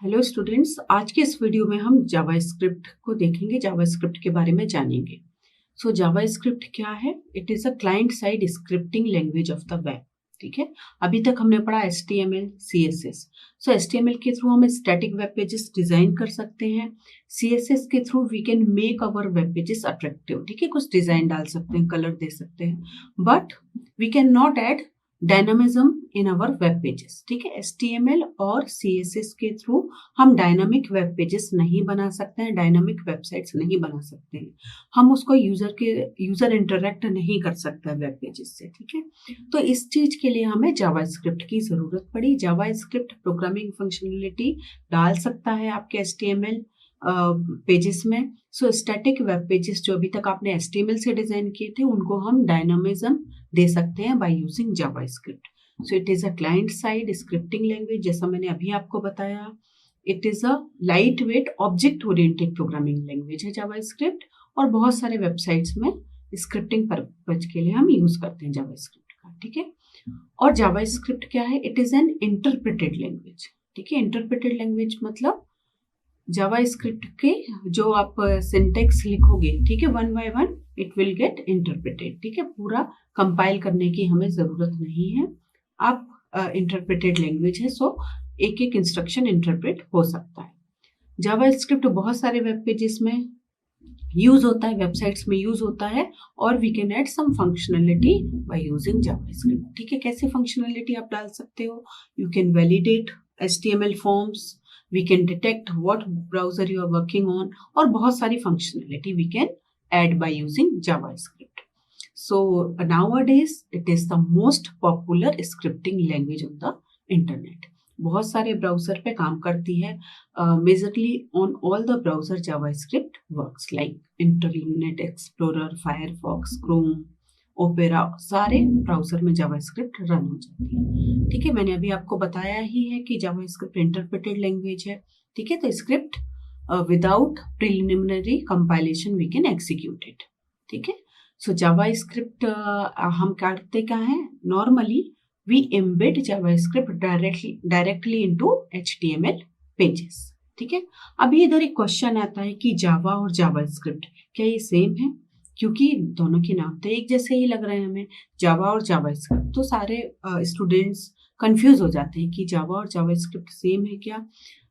Hello students, आज के इस वीडियो में हम जावास्क्रिप्ट को देखेंगे, जावास्क्रिप्ट के बारे में जानेंगे। सो जावास्क्रिप्ट क्या है? It is a client side scripting language of the web. ठीक है, अभी तक हमने पढ़ा HTML, CSS। सो HTML के थ्रू हम स्टैटिक वेब पेजेस डिजाइन कर सकते हैं। CSS के through we can make our web pages attractive. ठीक है, कुछ डिजाइन डाल सकते हैं, कलर दे सकते हैं, but we can not add dynamism in our web pages. ठीक है, HTML और CSS के थ्रू हम डायनामिक वेब पेजेस नहीं बना सकते हैं, डायनामिक वेबसाइट्स नहीं बना सकते हैं। हम उसको यूजर इंटरेक्ट नहीं कर सकता वेब पेजेस से। ठीक है, तो इस चीज के लिए हमें जावास्क्रिप्ट की जरूरत पड़ी। जावास्क्रिप्ट प्रोग्रामिंग फंक्शनलिटी डाल सकता है आपके HTML पेजेस में। सो स्टैटिक वेब पेजेस जो अभी तक आपने HTML से डिजाइन किए थे, उनको हम डायनामिज्म दे सकते हैं bye using JavaScript. So it is a client side scripting language, जैसा मैंने अभी आपको बताया। It is a light weight object oriented programming language है जावास्क्रिप्ट, और बहुत सारे वेबसाइट्स में स्क्रिप्टिंग पर्पज के लिए हम यूज करते हैं जावास्क्रिप्ट का। ठीक है, और जावास्क्रिप्ट क्या है? It is an interpreted language. ठीक है, इंटरप्रेटेड लैंग्वेज मतलब जावास्क्रिप्ट के जो आप सिंटेक्स लिखोगे, ठीक है, one by one it will get interpreted. ठीक है, पूरा कंपाइल करने की हमें जरूरत नहीं है। आप इंटरप्रेटेड लैंग्वेज है, सो एक एक इंस्ट्रक्शन इंटरप्रेट हो सकता है। जावास्क्रिप्ट बहुत सारे वेब पेजेस में यूज होता है, वेबसाइट्स में यूज होता है, और we can add some functionality by using JavaScript. ठीक है, कैसे फंक्शनलिटी आप डाल सकते हो? You can validate HTML forms, we can detect what browser you are working on, और बहुत सारी functionality we can add by using JavaScript. So nowadays it is the most popular scripting language on the internet. बहुत सारे browser पे काम करती है। Majorly on all the browser JavaScript works, like Internet Explorer, Firefox, Chrome, Opera, सारे browser में JavaScript run हो जाती है। ठीक है, मैंने अभी आपको बताया ही है कि जावास्क्रिप्ट इंटरप्रेटेड लैंग्वेज है। ठीक है, तो script without preliminary compilation we can execute it. ठीक है, सो जावास्क्रिप्ट हम करते क्या है? Normally we embed JavaScript directly into HTML pages. ठीक है, अभी इधर एक क्वेश्चन आता है कि जावा और जावास्क्रिप्ट क्या ये सेम है? क्योंकि दोनों के नाम तो एक जैसे ही लग रहे हैं हमें, जावा और जावास्क्रिप्ट। तो सारे स्टूडेंट्स कंफ्यूज हो जाते हैं कि जावा और जावास्क्रिप्ट सेम है क्या?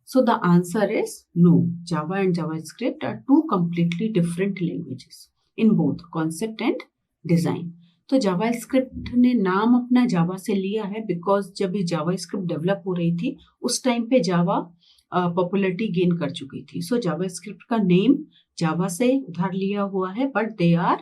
So the answer is no. Java and JavaScript are two completely different languages in both concept and design. तो जावास्क्रिप्ट ने नाम अपना जावा से लिया है बिकॉज जब ये जावास्क्रिप्ट डेवलप हो रही थी उस टाइम पे जावा पॉपुलरिटी गेन कर चुकी थी। सो जावास्क्रिप्ट का नेम जावा से उधार लिया हुआ है, but they are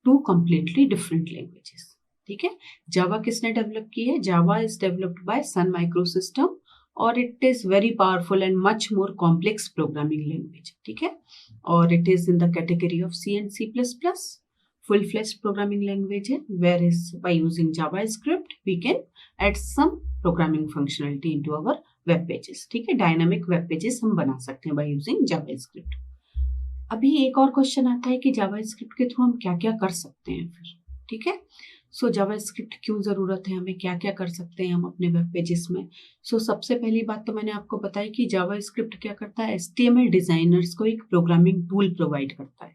two completely different languages. ठीक है, जावा किसने डेवलप की है? Java is developed by Sun Microsystem, और it is very powerful and much more complex programming language. ठीक है, और it is in the category of C and C++, full-fledged programming language है, whereas by using JavaScript we can add some programming functionality into our web pages। ठीक है, dynamic web pages हम बना सकते हैं by using JavaScript। अभी एक और क्वेश्चन आता है कि जावास्क्रिप्ट के थ्रू हम क्या क्या कर सकते हैं फिर। ठीक है, सो जावास्क्रिप्ट क्यों जरूरत है, हमें क्या क्या कर सकते हैं हम अपने वेब पेजेस में? सो सबसे पहली बात तो मैंने आपको बताई कि जावास्क्रिप्ट क्या करता है? HTML डिजाइनर्स को एक प्रोग्रामिंग टूल प्रोवाइड करता है।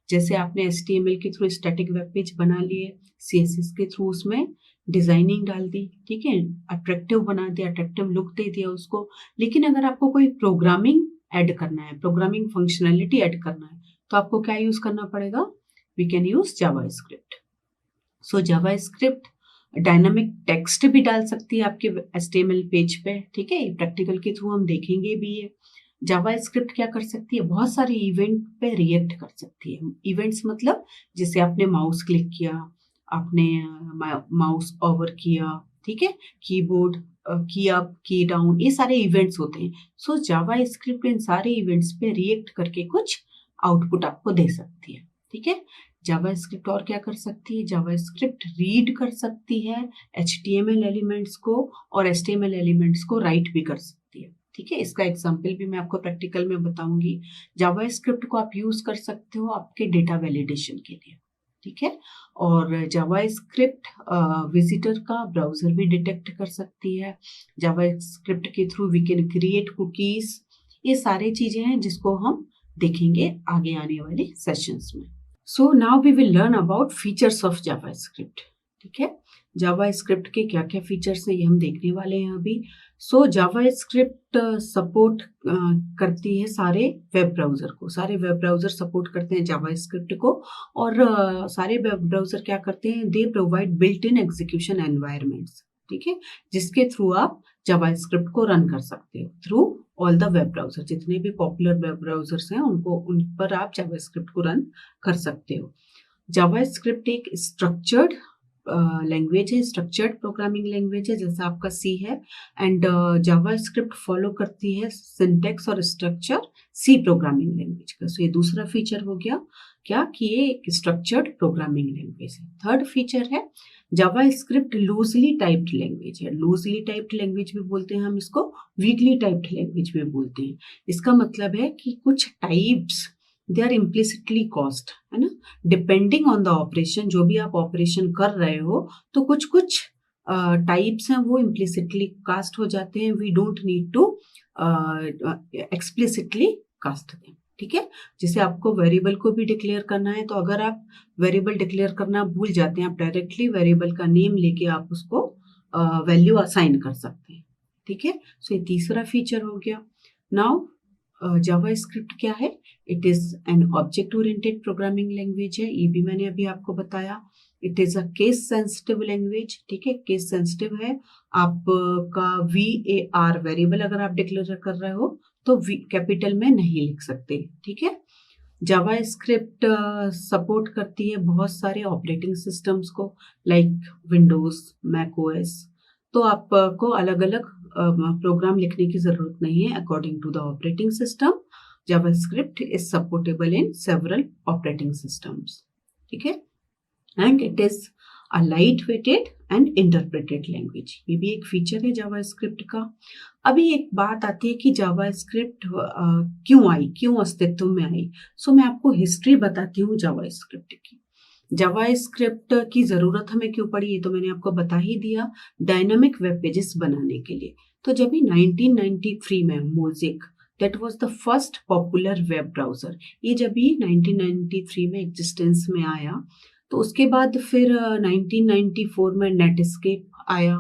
जैसे आपने HTML के थ्रू स्टैटिक वेब पेज बना लिए, CSS के थ्रू उसमें डिजाइनिंग डाल दी, ठीक है, अट्रैक्टिव बना दिया, अट्रैक्टिव लुक दे दिया उसको। लेकिन अगर आपको कोई प्रोग्रामिंग ऐड करना है, प्रोग्रामिंग फंक्शनलिटी ऐड करना है, तो आपको क्या यूज करना पड़ेगा? We can use JavaScript. So JavaScript dynamic text भी डाल सकती है आपके HTML पेज पे। ठीक है, प्रैक्टिकल के थ्रू हम देखेंगे भी ये। जावास्क्रिप्ट क्या कर सकती है? बहुत सारे इवेंट पे रिएक्ट कर सकती है। इवेंट्स मतलब जैसे आपने माउस क्लिक किया, आपने माउस ओवर किया, ठीक है, कीबोर्ड की अप की डाउन, ये सारे इवेंट्स होते हैं। सो जावास्क्रिप्ट इन सारे इवेंट्स पे रिएक्ट करके कुछ आउटपुट आपको दे सकती है। ठीक है, जावास्क्रिप्ट और क्या कर सकती है? जावास्क्रिप्ट रीड कर सकती है HTML एलिमेंट्स को, और HTML एलिमेंट्स को राइट भी कर सकती है। ठीक है, इसका एग्जाम्पल भी मैं आपको प्रैक्टिकल में बताऊंगी। जावास्क्रिप्ट को आप यूज कर सकते हो आपके डेटा वैलिडेशन के लिए। ठीक है। और जावास्क्रिप्ट विजिटर का ब्राउजर भी डिटेक्ट कर सकती है। जावास्क्रिप्ट के through we can create cookies. ये सारी चीजें हैं जिसको हम देखेंगे आगे आने वाले सेशंस में। So now we will learn about features of JavaScript. ठीक है, जावास्क्रिप्ट के क्या क्या फीचर्स हैं ये हम देखने वाले हैं अभी। सो जावास्क्रिप्ट सपोर्ट करती है सारे वेब ब्राउज़र को। सारे वेब ब्राउज़र सपोर्ट करते हैं जावास्क्रिप्ट को। और सारे वेब ब्राउज़र क्या करते हैं, they provide built in execution environments. ठीक है, जिसके थ्रू आप जावास्क्रिप्ट को रन कर सकते हो through all the web browser. जितने भी पॉपुलर वेब ब्राउज़र्स हैं उन पर आप जावास्क्रिप्ट को रन कर सकते हो। जावास्क्रिप्ट एक स्ट्रक्चर्ड लैंग्वेज है, स्ट्रक्चर्ड प्रोग्रामिंग लैंग्वेज है, जैसा आपका सी है। एंड जावास्क्रिप्ट फॉलो करती है सिंटैक्स और स्ट्रक्चर सी प्रोग्रामिंग लैंग्वेज का। सो ये दूसरा फीचर हो गया क्या कि ये एक स्ट्रक्चर्ड प्रोग्रामिंग लैंग्वेज है। थर्ड फीचर है जावास्क्रिप्ट लूजली टाइप्ड लैंग्वेज है। लूजली टाइप्ड लैंग्वेज भी बोलते हैं हम इसको, वीकली टाइप्ड लैंग्वेज भी बोलते हैं। इसका मतलब है कि कुछ types they are implicitly cast, है ना, डिपेंडिंग ऑन द ऑपरेशन। जो भी आप ऑपरेशन कर रहे हो तो कुछ कुछ टाइप्स हैं वो इम्प्लिसिटली कास्ट हो जाते हैं। We don't need to explicitly cast them. ठीक है, जैसे आपको वेरिएबल को भी डिक्लेयर करना है, तो अगर आप वेरिएबल डिक्लेयर करना भूल जाते हैं, आप डायरेक्टली वेरिएबल का नेम लेके आप उसको वैल्यू असाइन कर सकते हैं। ठीक है, सो ये तीसरा फीचर हो गया। नाउ जावास्क्रिप्ट क्या है, it is an object oriented programming language है। ये भी मैंने अभी आपको बताया। It is a case sensitive language. ठीक है, केस सेंसिटिव है। आपका VAR वेरिएबल अगर आप डिक्लेयर कर रहे हो तो कैपिटल में नहीं लिख सकते। ठीक है, जावास्क्रिप्ट सपोर्ट करती है बहुत सारे ऑपरेटिंग सिस्टम्स को, लाइक विंडोज, मैक ओएस। तो आपको अलग अलग प्रोग्राम लिखने की जरूरत नहीं है। According to the operating system, JavaScript is supportable in several operating systems. ठीक है, and it is a light weighted and interpreted language. ये भी एक फीचर है जावास्क्रिप्ट का। अभी एक बात आती है कि जावास्क्रिप्ट क्यों आई, क्यों अस्तित्व में आई। सो मैं आपको हिस्ट्री बताती हूँ जावास्क्रिप्ट की। जावास्क्रिप्ट की जरूरत हमें क्यों पड़ी ये तो मैंने आपको बता ही दिया, डायनामिक वेब पेजेस बनाने के लिए। तो जब भी 1993 में mosaic, that was the first popular web browser, ये जब भी 1993 में एग्जिस्टेंस में आया, तो उसके बाद फिर 1994 में नेटस्केप आया।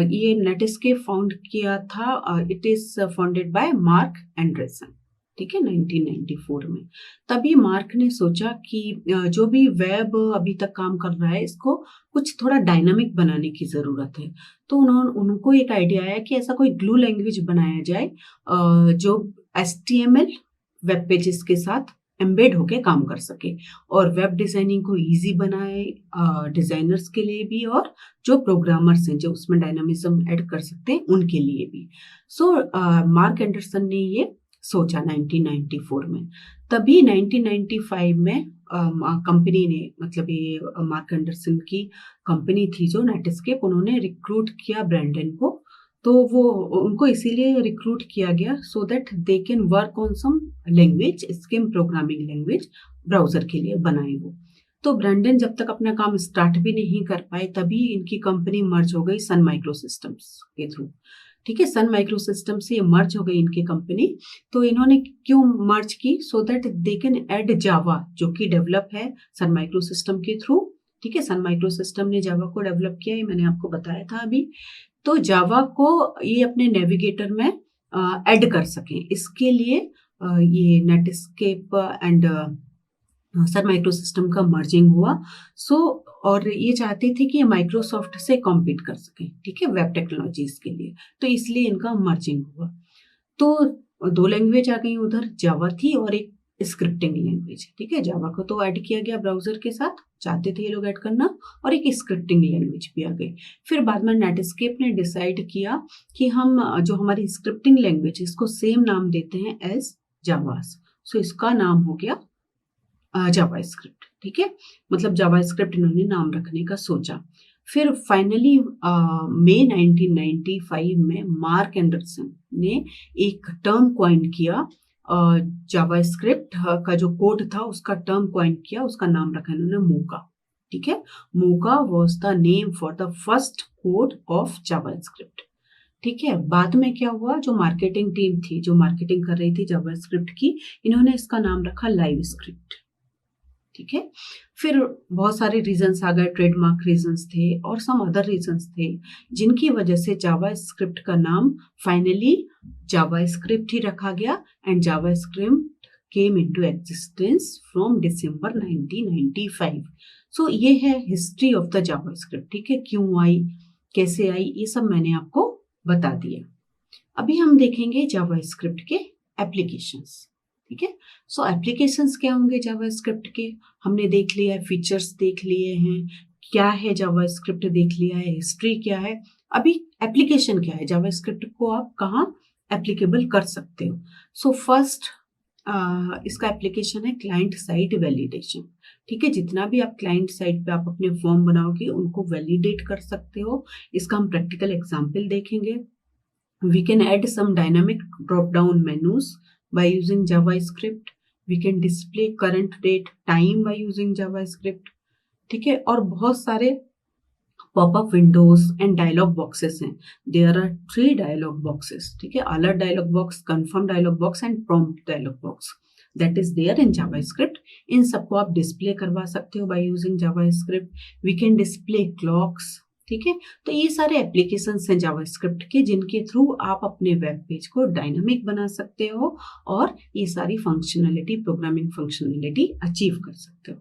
ये नेटस्केप फाउंड किया था, it is founded by mark Anderson. ठीक है, 1994 में। तभी मार्क ने सोचा कि जो भी वेब अभी तक काम कर रहा है इसको कुछ थोड़ा डायनामिक बनाने की ज़रूरत है। तो उनको एक आइडिया आया कि ऐसा कोई ग्लू लैंग्वेज बनाया जाए जो HTML वेब पेजेस के साथ एम्बेड होके काम कर सके और वेब डिज़ाइनिंग को इजी बनाए डिज़ाइनर्स के लिए भी, और जो प्रोग्रामर्स हैं जो उसमें डायनामिज्म ऐड कर सकते हैं उनके लिए भी। सो मार्क एंडरसन ने ये सोचा 1994 में। तभी 1995 में कंपनी ने, मतलब ये मार्क एंडरसन की कंपनी थी जो नेटस्केप, उन्होंने रिक्रूट किया ब्रैंडन को। तो वो उनको इसीलिए रिक्रूट किया गया so that they can work on some language, Scheme programming language browser के लिए बनाए वो। तो ब्रैंडन जब तक अपना काम स्टार्ट भी नहीं कर पाए तभी इनकी कंपनी मर्ज हो गई सन माइक्रो सिस्टम्स के थ्रू। ठीक है, सन माइक्रो सिस्टम से मर्ज हो गई इनकी कंपनी। तो इन्होंने क्यों मर्ज की, so that they can add Java, जो कि डेवलप है सन माइक्रो सिस्टम के थ्रू। ठीक है, सन माइक्रो सिस्टम ने जावा को डेवलप किया, ये मैंने आपको बताया था अभी। तो जावा को ये अपने नेविगेटर में ऐड कर सकें, इसके लिए ये Netscape and Sun micro system का मर्जिंग हुआ। सो और ये चाहते थे कि ये माइक्रोसॉफ्ट से कॉम्पीट कर सकें, ठीक है, वेब टेक्नोलॉजीज के लिए। तो इसलिए इनका मर्जिंग हुआ। तो दो लैंग्वेज आ गई उधर, जावा थी और एक स्क्रिप्टिंग लैंग्वेज। ठीक है, जावा को तो ऐड किया गया ब्राउजर के साथ, चाहते थे ये लोग ऐड करना, और एक स्क्रिप्टिंग लैंग्वेज भी आ गई। फिर बाद में नेटस्केप ने डिसाइड किया कि हम जो हमारी स्क्रिप्टिंग लैंग्वेज इसको सेम नाम देते हैं एज जावास। सो इसका नाम हो गया जावास्क्रिप्ट। ठीक है, मतलब जावास्क्रिप्ट इन्होंने नाम रखने का सोचा। फिर फाइनली मई 1995 में मार्क एंडरसन ने एक टर्म कॉइन किया जावास्क्रिप्ट का जो कोड था उसका टर्म कॉइन किया, उसका नाम रखा इन्होंने मूका। ठीक है, Mocha was the name for the first code of JavaScript. ठीक है, बाद में क्या हुआ, जो मार्केटिंग टीम थी, जो मार्केटिंग कर रही थी जावास्क्रिप्ट की, इन्होंने इसका नाम रखा लाइव स्क्रिप्ट। ठीक है, फिर बहुत सारे रीजंस आ गए, ट्रेडमार्क रीजंस थे और सम अदर रीजंस थे, जिनकी वजह से जावास्क्रिप्ट का नाम फाइनली जावास्क्रिप्ट ही रखा गया and JavaScript came into existence from December 1995। सो ये है हिस्ट्री ऑफ द जावास्क्रिप्ट। ठीक है, क्यों आई, कैसे आई, ये सब मैंने आपको बता दिया। अभी हम देखेंगे जावास्क्रिप्ट के एप्लीकेशंस। ठीक है, सो एप्लीकेशंस क्या होंगे जावास्क्रिप्ट के, हमने देख लिया है, फीचर्स देख लिए हैं, क्या है जावास्क्रिप्ट देख लिया है, हिस्ट्री क्या है। अभी एप्लीकेशन क्या है, जावास्क्रिप्ट को आप कहाँ एप्लीकेबल कर सकते हो। सो फर्स्ट इसका एप्लीकेशन है क्लाइंट साइड वैलिडेशन। ठीक है, जितना भी आप क्लाइंट साइड पे आप अपने फॉर्म बनाओगे उनको वैलिडेट कर सकते हो। इसका हम प्रैक्टिकल एग्जाम्पल देखेंगे। We can add some dynamic drop-down menus by using JavaScript. We can display current date, time by using JavaScript. ठीक है, और बहुत सारे popup windows and dialog boxes हैं। There are 3 dialog boxes. ठीक है, alert dialog box, confirm dialog box and prompt dialog box, that is there in JavaScript. इन सबको आप डिस्प्ले करवा सकते हो by using JavaScript. We can display clocks. ठीक है, तो ये सारे एप्लीकेशंस हैं जावास्क्रिप्ट के, जिनके थ्रू आप अपने वेब पेज को डायनामिक बना सकते हो और ये सारी फंक्शनलिटी, प्रोग्रामिंग फंक्शनलिटी अचीव कर सकते हो।